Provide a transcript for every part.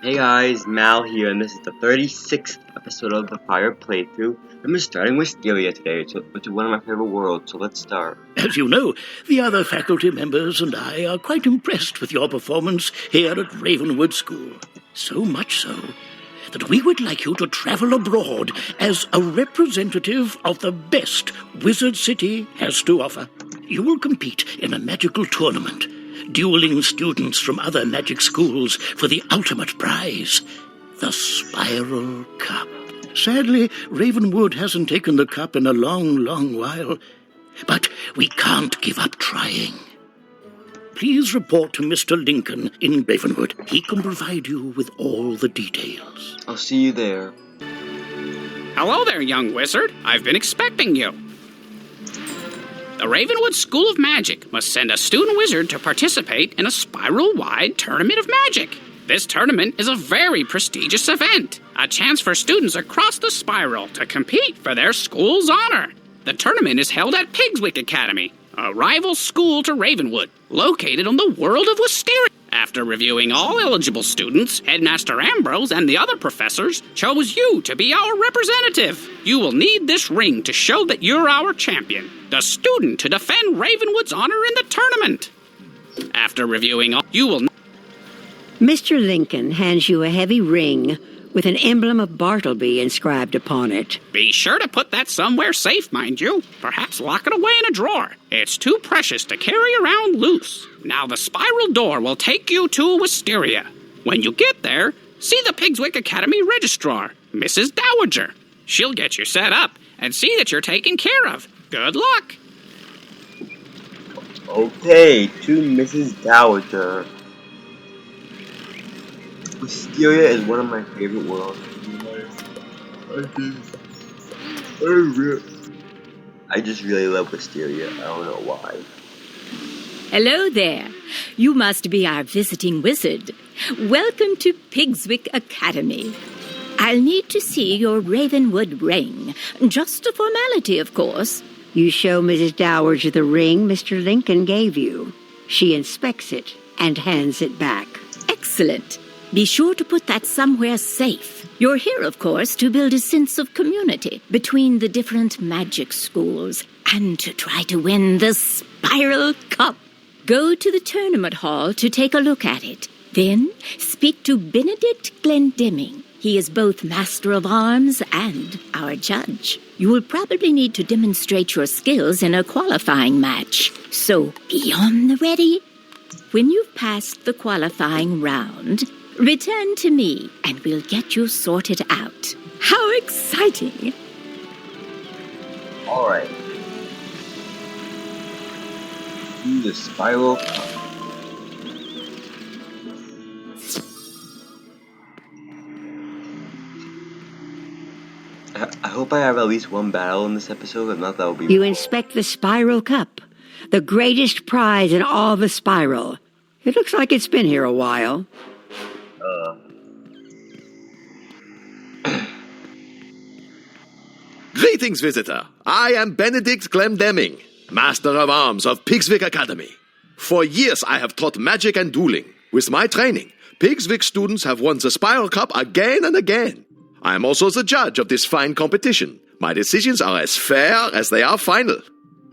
Hey guys, Mal here, and this is the 36th episode of the Fire playthrough. And we're starting with Wisteria today, which is one of my favorite worlds, so let's start. As you know, the other faculty members and I are quite impressed with your performance here at Ravenwood School. So much so that we would like you to travel abroad as a representative of the best Wizard City has to offer. You will compete in a magical tournament, dueling students from other magic schools for the ultimate prize, the Spiral Cup. Sadly, Ravenwood hasn't taken the cup in a long while, but we can't give up trying. Please report to Mr. Lincoln in Ravenwood. He can provide you with all the details. I'll see you there. Hello there, young wizard. I've been expecting you. The Ravenwood School of Magic must send a student wizard to participate in a spiral-wide tournament of magic. This tournament is a very prestigious event, a chance for students across the spiral to compete for their school's honor. The tournament is held at Pigswick Academy, a rival school to Ravenwood, located on the world of Wisteria. After reviewing all eligible students, Headmaster Ambrose and the other professors chose you to be our representative. You will need this ring to show that you're our champion, the student to defend Ravenwood's honor in the tournament. After reviewing all, you will... Mr. Lincoln hands you a heavy ring with an emblem of Bartleby inscribed upon it. Be sure to put that somewhere safe, mind you. Perhaps lock it away in a drawer. It's too precious to carry around loose. Now the spiral door will take you to Wisteria. When you get there, see the Pigswick Academy registrar, Mrs. Dowager. She'll get you set up and see that you're taken care of. Good luck. Okay, to Mrs. Dowager. Wisteria is one of my favorite worlds. I just really love Wisteria. I don't know why. Hello there. You must be our visiting wizard. Welcome to Pigswick Academy. I'll need to see your Ravenwood ring. Just a formality, of course. You show Mrs. Dowager the ring Mr. Lincoln gave you. She inspects it and hands it back. Excellent. Be sure to put that somewhere safe. You're here, of course, to build a sense of community between the different magic schools and to try to win the Spiral Cup. Go to the tournament hall to take a look at it. Then speak to Benedict Glendemming. He is both Master of Arms and our judge. You will probably need to demonstrate your skills in a qualifying match. So be on the ready. When you've passed the qualifying round, return to me, and we'll get you sorted out. How exciting! Alright. Do the Spiral Cup. I hope I have at least one battle in this episode, if not that will be... You inspect the Spiral Cup, the greatest prize in all the Spiral. It looks like it's been here a while. Greetings, visitor. I am Benedict Glendemming, Master of Arms of Pigswick Academy. For years I have taught magic and dueling. With my training, Pigswick students have won the Spiral Cup again and again. I am also the judge of this fine competition. My decisions are as fair as they are final.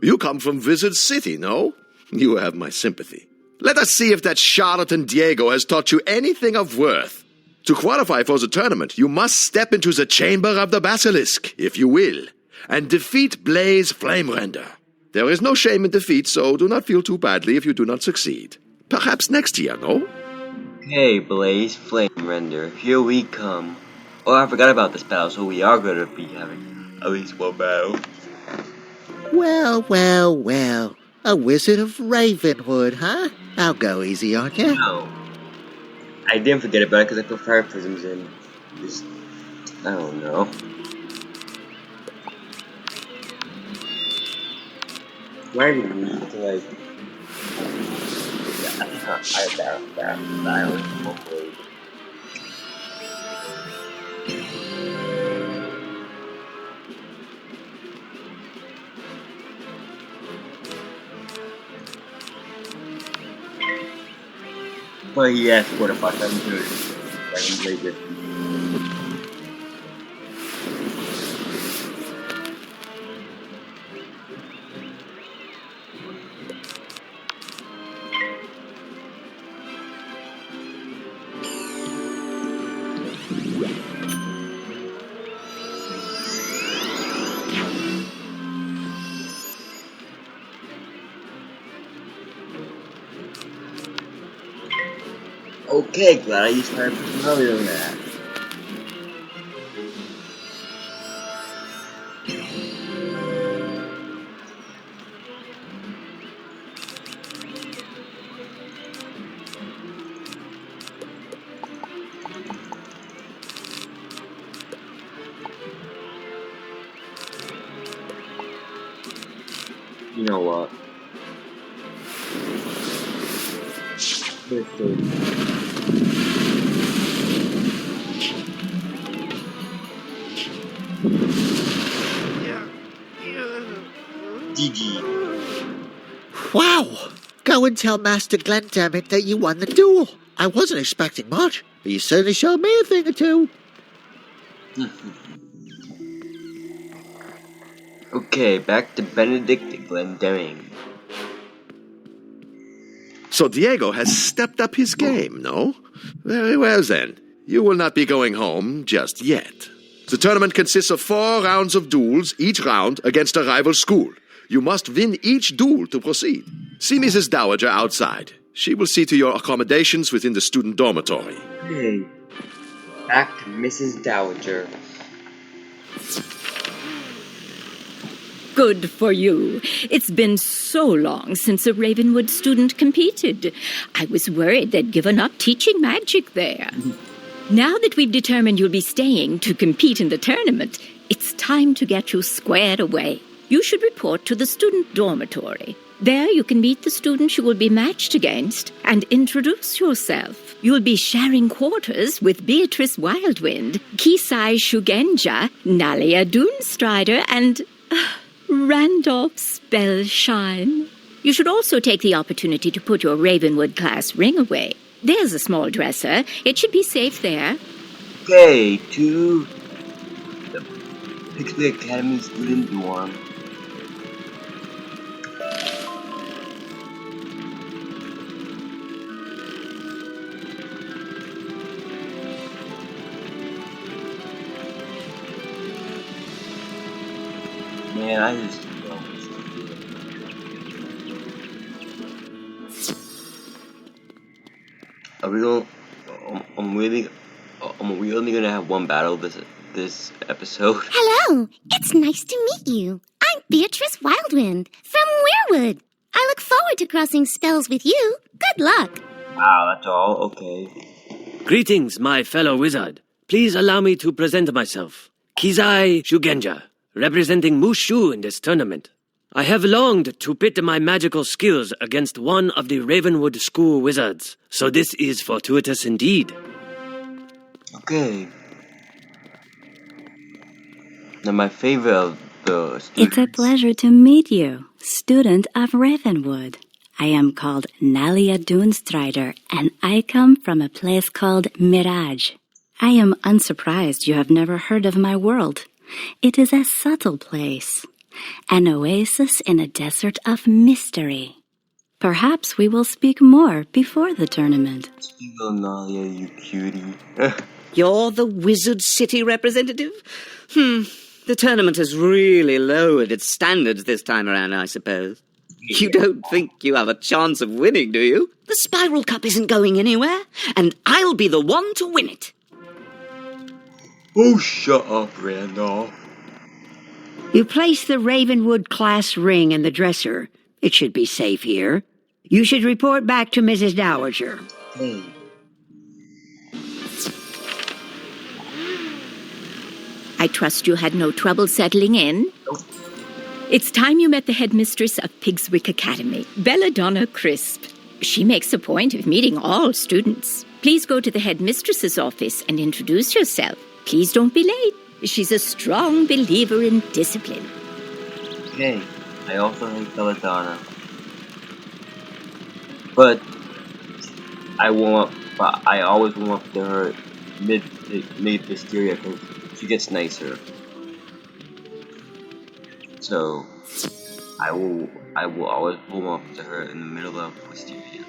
You come from Wizard City, no? You have my sympathy. Let us see if that charlatan Diego has taught you anything of worth. To qualify for the tournament, you must step into the Chamber of the Basilisk, if you will, and defeat Blaze Flamerender. There is no shame in defeat, so do not feel too badly if you do not succeed. Perhaps next year, no? Hey, Blaze Flamerender, here we come. Oh, I forgot about this battle, so we are going to be having at least one battle. Well. A wizard of Ravenwood, huh? I'll go easy on you. No. I didn't forget about it because I put fire prisms in. Just, I don't know. Why do you need to, like... hopefully. Well, yes, what if I can do it? I can play this. Okay, glad I used my person earlier than that. You know what? GG. Wow! Go and tell Master Glendemick that you won the duel. I wasn't expecting much, but you certainly showed me a thing or two. Okay, back to Benedict Glendemick. So Diego has stepped up his game, no? Very well then. You will not be going home just yet. The tournament consists of 4 rounds of duels, each round against a rival school. You must win each duel to proceed. See Mrs. Dowager outside. She will see to your accommodations within the student dormitory. Hey, back to Mrs. Dowager. Good for you. It's been so long since a Ravenwood student competed. I was worried they'd given up teaching magic there. Now that we've determined you'll be staying to compete in the tournament, it's time to get you squared away. You should report to the student dormitory. There you can meet the students you will be matched against and introduce yourself. You'll be sharing quarters with Beatrice Wildwind, Kisai Shugenja, Nalia Doonstrider, and Randolph Spellshine. You should also take the opportunity to put your Ravenwood class ring away. There's a small dresser. It should be safe there. Okay, to the Pigswick Academy student dorm. Man, I just are we going? I'm really only gonna have one battle this episode. Hello, it's nice to meet you. I'm Beatrice Wildwind from Weirwood. I look forward to crossing spells with you. Good luck. Wow, that's all? Okay. Greetings, my fellow wizard. Please allow me to present myself. Kizai Shugenja, representing Mushu in this tournament. I have longed to pit my magical skills against one of the Ravenwood School wizards, so this is fortuitous indeed. Okay. Now my favorite of the students. It's a pleasure to meet you, student of Ravenwood. I am called Nalia Doonstrider, and I come from a place called Mirage. I am unsurprised you have never heard of my world. It is a subtle place, an oasis in a desert of mystery. Perhaps we will speak more before the tournament. Little Nalia, you cutie. You're the Wizard City representative? The tournament has really lowered its standards this time around, I suppose. You don't think you have a chance of winning, do you? The Spiral Cup isn't going anywhere, and I'll be the one to win it. Oh, shut up, Randolph. You place the Ravenwood class ring in the dresser. It should be safe here. You should report back to Mrs. Dowager. Hey. I trust you had no trouble settling in. It's time you met the headmistress of Pigswick Academy, Belladonna Crisp. She makes a point of meeting all students. Please go to the headmistress's office and introduce yourself. Please don't be late. She's a strong believer in discipline. Hey, I also hate Belladonna. But I always warm up to her made Wisteria because she gets nicer. So I will always warm up to her in the middle of Wisteria.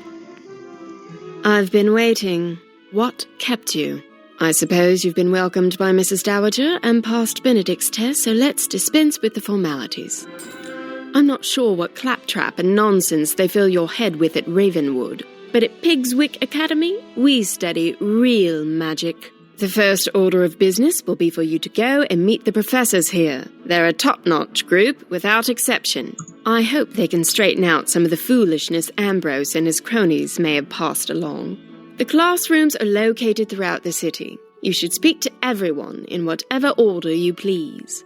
I've been waiting. What kept you? I suppose you've been welcomed by Mrs. Dowager and passed Benedict's test, so let's dispense with the formalities. I'm not sure what claptrap and nonsense they fill your head with at Ravenwood, but at Pigswick Academy, we study real magic. The first order of business will be for you to go and meet the professors here. They're a top-notch group, without exception. I hope they can straighten out some of the foolishness Ambrose and his cronies may have passed along. The classrooms are located throughout the city. You should speak to everyone in whatever order you please.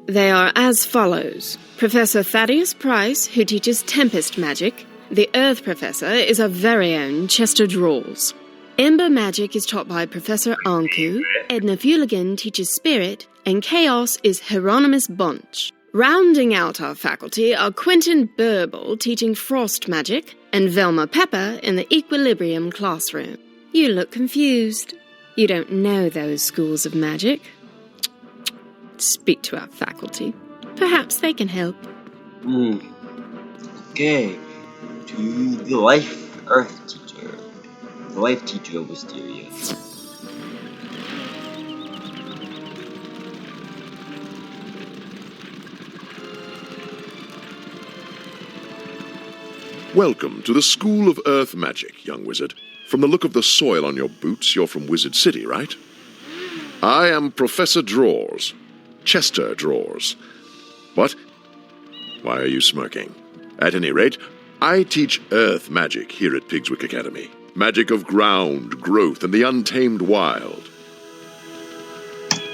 They are as follows. Professor Thaddeus Price, who teaches Tempest Magic. The Earth Professor is our very own Chester Drawls. Ember Magic is taught by Professor Anku. Edna Fuligan teaches Spirit, and Chaos is Hieronymus Bunch. Rounding out our faculty are Quentin Burble teaching Frost Magic, and Velma Pepper in the Equilibrium classroom. You look confused. You don't know those schools of magic. Speak to our faculty. Perhaps they can help. Okay, to the Life Earth teacher. The life teacher of Wisteria. Welcome to the School of Earth Magic, young wizard. From the look of the soil on your boots, you're from Wizard City, right? I am Professor Drawers. Chester Drawers. What? Why are you smirking? At any rate, I teach Earth Magic here at Pigswick Academy. Magic of ground, growth, and the untamed wild.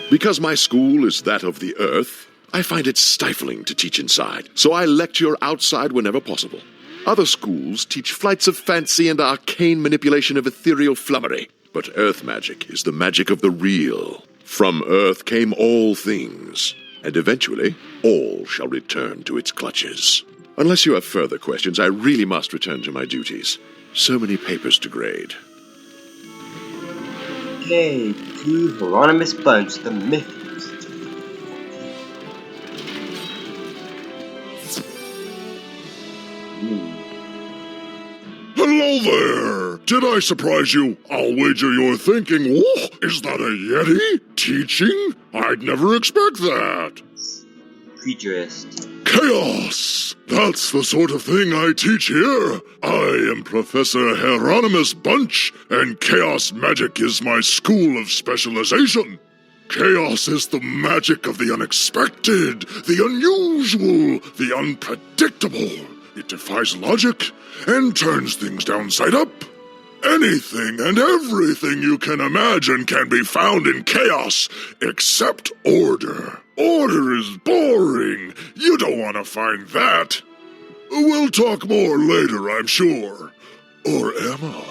Because my school is that of the earth, I find it stifling to teach inside, so I lecture outside whenever possible. Other schools teach flights of fancy and arcane manipulation of ethereal flummery, but Earth Magic is the magic of the real. From Earth came all things, and eventually all shall return to its clutches. Unless you have further questions, I really must return to my duties. So many papers to grade. Okay, to Hieronymus Bunch, the myth. Hello there! Did I surprise you? I'll wager you're thinking, oh, is that a Yeti? Teaching? I'd never expect that. Futurist. Chaos! That's the sort of thing I teach here. I am Professor Hieronymus Bunch, and Chaos Magic is my school of specialization. Chaos is the magic of the unexpected, the unusual, the unpredictable. It defies logic and turns things downside up. Anything and everything you can imagine can be found in chaos, except order. Order is boring. You don't want to find that. We'll talk more later, I'm sure. Or am I?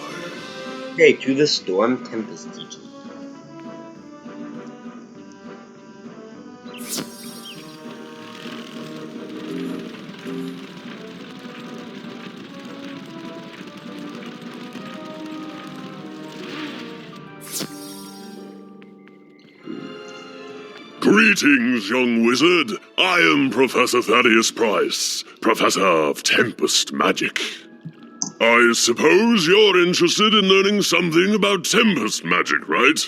Okay, to the Storm Tempest teacher. Greetings, young wizard. I am Professor Thaddeus Price, Professor of Tempest Magic. I suppose you're interested in learning something about Tempest Magic, right?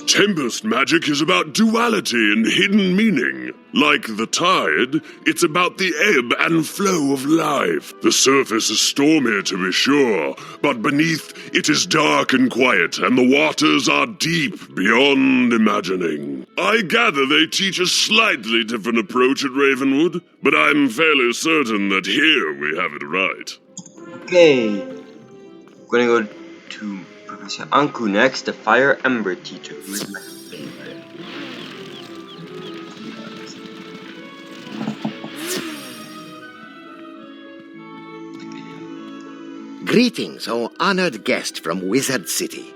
Tempest Magic is about duality and hidden meaning. Like the tide, it's about the ebb and flow of life. The surface is stormy, to be sure, but beneath it is dark and quiet, and the waters are deep beyond imagining. I gather they teach a slightly different approach at Ravenwood, but I'm fairly certain that here we have it right. Okay, we're gonna go to Professor Anku next, the Fire Ember teacher, who is my favorite. Greetings, O honored guest from Wizard City.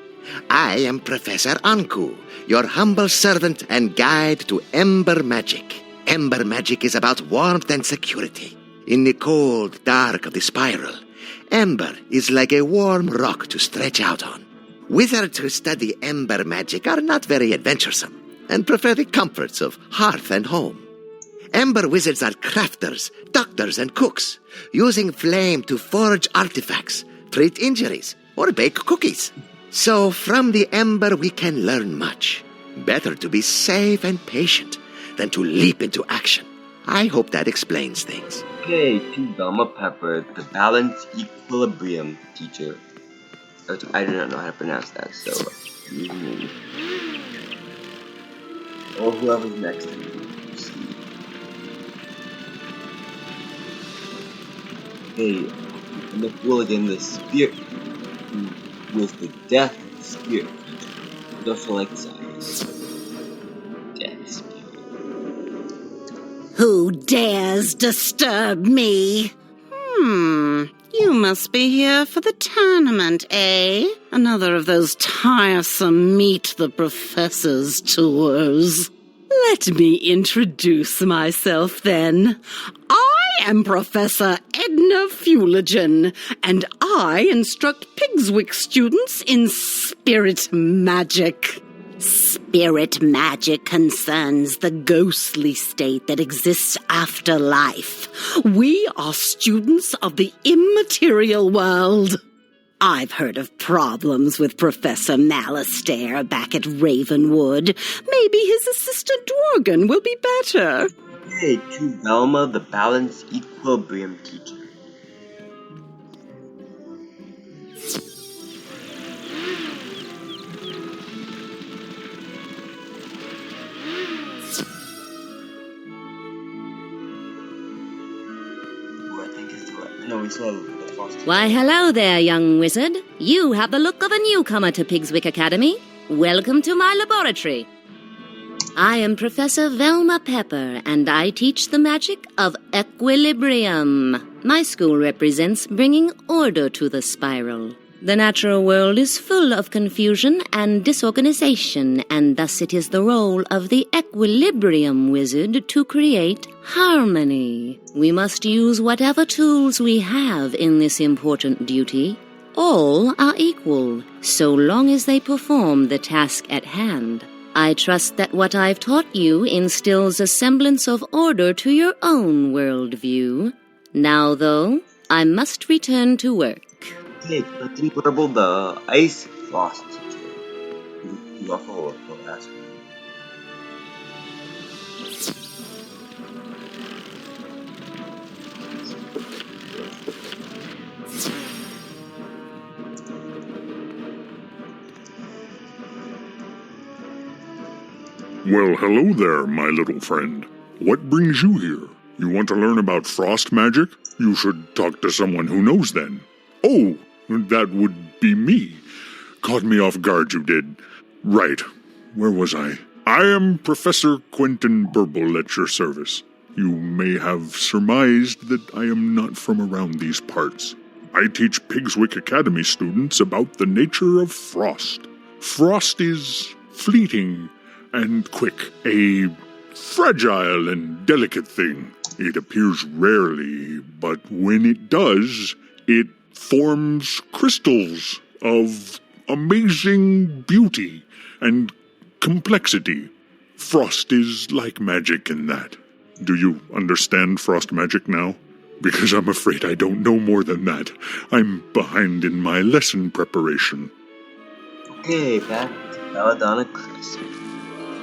I am Professor Anku, your humble servant and guide to Ember Magic. Ember Magic is about warmth and security. In the cold dark of the spiral, Ember is like a warm rock to stretch out on. Wizards who study ember magic are not very adventuresome and prefer the comforts of hearth and home. Ember wizards are crafters, doctors, and cooks, using flame to forge artifacts, treat injuries, or bake cookies. So from the ember we can learn much. Better to be safe and patient than to leap into action. I hope that explains things. Okay, to Velma Pepper, the balance equilibrium teacher. I do not know how to pronounce that, so excuse me. Or whoever's next. Okay, and the hooligan, the spirit with the death spirit teacher. It's also like science. Death spirit. Who dares disturb me? You must be here for the tournament, eh? Another of those tiresome Meet the Professors tours. Let me introduce myself, then. I am Professor Edna Fuligen, and I instruct Pigswick students in spirit magic. Spirit magic concerns the ghostly state that exists after life. We are students of the immaterial world. I've heard of problems with Professor Malastair back at Ravenwood. Maybe his assistant Dworgen will be better. Hey, to Velma, the balance equilibrium teacher. Why, hello there, young wizard. You have the look of a newcomer to Pigswick Academy. Welcome to my laboratory. I am Professor Velma Pepper, and I teach the magic of equilibrium. My school represents bringing order to the spiral. The natural world is full of confusion and disorganization, and thus it is the role of the equilibrium wizard to create harmony. We must use whatever tools we have in this important duty. All are equal, so long as they perform the task at hand. I trust that what I've taught you instills a semblance of order to your own worldview. Now, though, I must return to work. Okay, collecting Burble, the ice frost teacher. You also ask. Well, hello there, my little friend. What brings you here? You want to learn about frost magic? You should talk to someone who knows then. Oh, that would be me. Caught me off guard, you did. Right. Where was I? I am Professor Quentin Burble at your service. You may have surmised that I am not from around these parts. I teach Pigswick Academy students about the nature of frost. Frost is fleeting and quick, a fragile and delicate thing. It appears rarely, but when it does, it forms crystals of amazing beauty and complexity. Frost is like magic in that. Do you understand frost magic now? Because I'm afraid I don't know more than that. I'm behind in my lesson preparation. Okay, back to Belladonna Chris.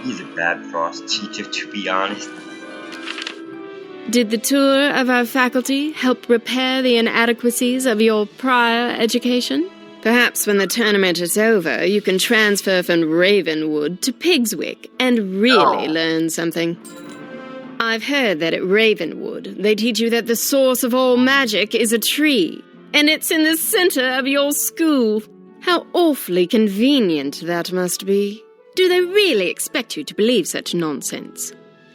He's a bad frost teacher, to be honest. Did the tour of our faculty help repair the inadequacies of your prior education? Perhaps when the tournament is over, you can transfer from Ravenwood to Pigswick and really learn something. I've heard that at Ravenwood, they teach you that the source of all magic is a tree, and it's in the center of your school. How awfully convenient that must be. Do they really expect you to believe such nonsense?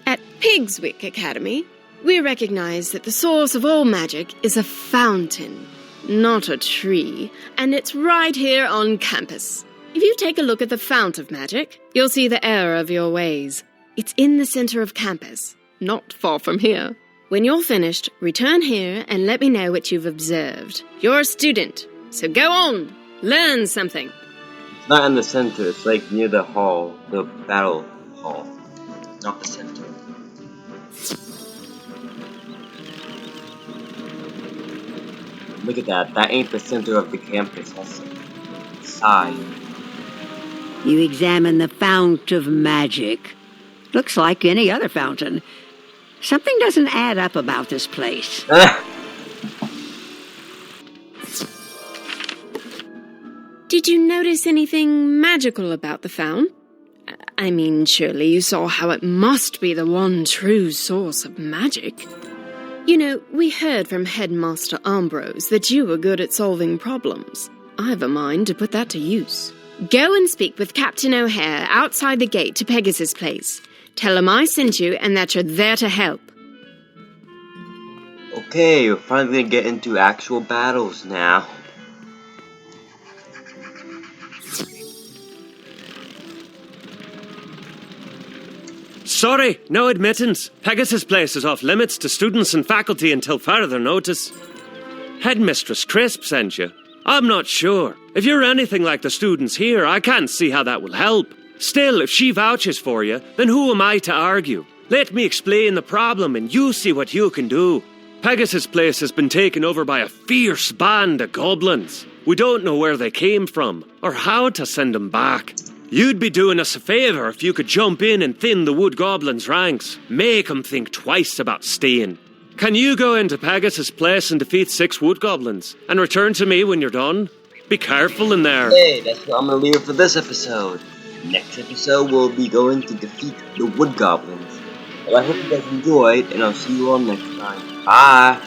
At Pigswick Academy, we recognize that the source of all magic is a fountain, not a tree, and it's right here on campus. If you take a look at the fount of magic, you'll see the error of your ways. It's in the center of campus, not far from here. When you're finished, return here and let me know what you've observed. You're a student, so go on, learn something. It's not in the center, it's like near the hall, the battle hall. Not the center. Look at that, that ain't the center of the campus, that's the side. You examine the fount of magic. Looks like any other fountain. Something doesn't add up about this place. Did you notice anything magical about the fount? I mean, surely you saw how it must be the one true source of magic. You know, we heard from Headmaster Ambrose that you were good at solving problems. I've a mind to put that to use. Go and speak with Captain O'Hare outside the gate to Pegasus Place. Tell him I sent you and that you're there to help. Okay, we're finally gonna get into actual battles now. Sorry, no admittance. Pegasus Place is off limits to students and faculty until further notice. Headmistress Crisp sent you. I'm not sure. If you're anything like the students here, I can't see how that will help. Still, if she vouches for you, then who am I to argue? Let me explain the problem and you see what you can do. Pegasus Place has been taken over by a fierce band of goblins. We don't know where they came from, or how to send them back. You'd be doing us a favour if you could jump in and thin the wood goblins' ranks. Make them think twice about staying. Can you go into Pegasus Place and defeat 6 wood goblins, and return to me when you're done? Be careful in there. Hey, that's what I'm gonna leave it for this episode. Next episode, we'll be going to defeat the wood goblins. Well, I hope you guys enjoyed, and I'll see you all next time. Bye!